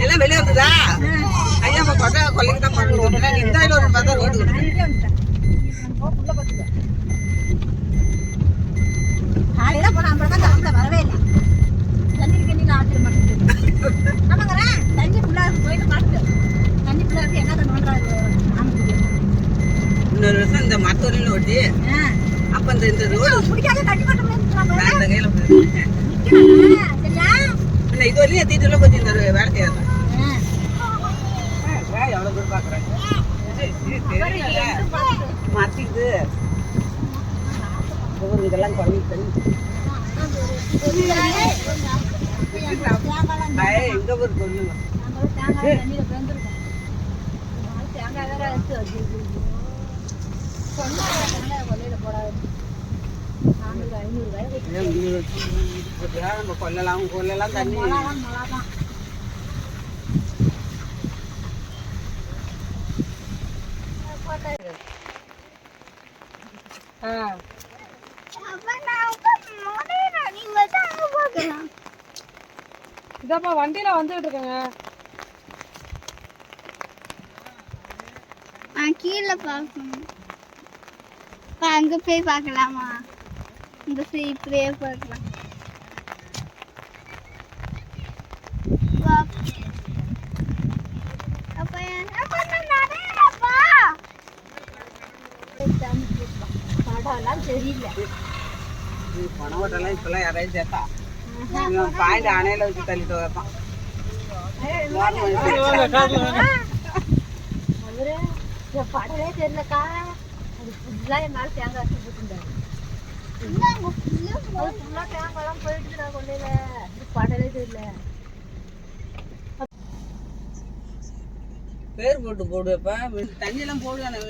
எல்லாம் வெளியே வந்துதா ஐயா பார்த்தா கொல்லைக்கு தான் பண்ணணும் இந்த ஒரு பார்த்தா ரோடு காலையில போன அப்புறம் வரவே இல்லை தண்ணி கண்ணி ஆத்திர மாட்டேங்குது ஆமாங்கிறேன் தண்ணி ஃபுல்லா போயிட்டு மாட்டுது தண்ணி ஃபுல்லா இருக்கு என்ன பண்றாரு இன்னொரு வருஷம் இந்த மரத்தொழில ஓட்டி அப்ப இந்த ரோடு பிடிக்காத தண்ணி மாட்டோம் கையில சரியா இது வரையும் தீட்டுல கொஞ்சம் இந்த வேலை செய்யறது எவ்வளவு பேர் பாக்குறேன் மாத்திக்குது இதெல்லாம் பண்ணிட்டு எங்க ஊர் சொல்லுங்க நம்ம கொல்லலாம் தண்ணி இதப்பா வண்டியில வந்துட்டு இருக்கேங்க கீழே பார்க்கணும் அங்க போய் பார்க்கலாமா இந்த இப்படியே பார்க்கலாம் தெரியல பணவட்டெல்லாம் இப்பெல்லாம் யாராவது சேர்த்தா பாயிண்ட் அணையில வச்சு தள்ளிட்டு வைப்பான் அவரு படவே தெரியலக்கா அது ஃபுல்லா என் மேல தேங்காய் வச்சு போட்டுருந்தாரு ஃபுல்லா தேங்காய்லாம் போயிட்டுடா கொள்ளையில படவே தெரியல பேர் போட்டு போடுவேப்ப தண்ணி எல்லாம் போடுவானே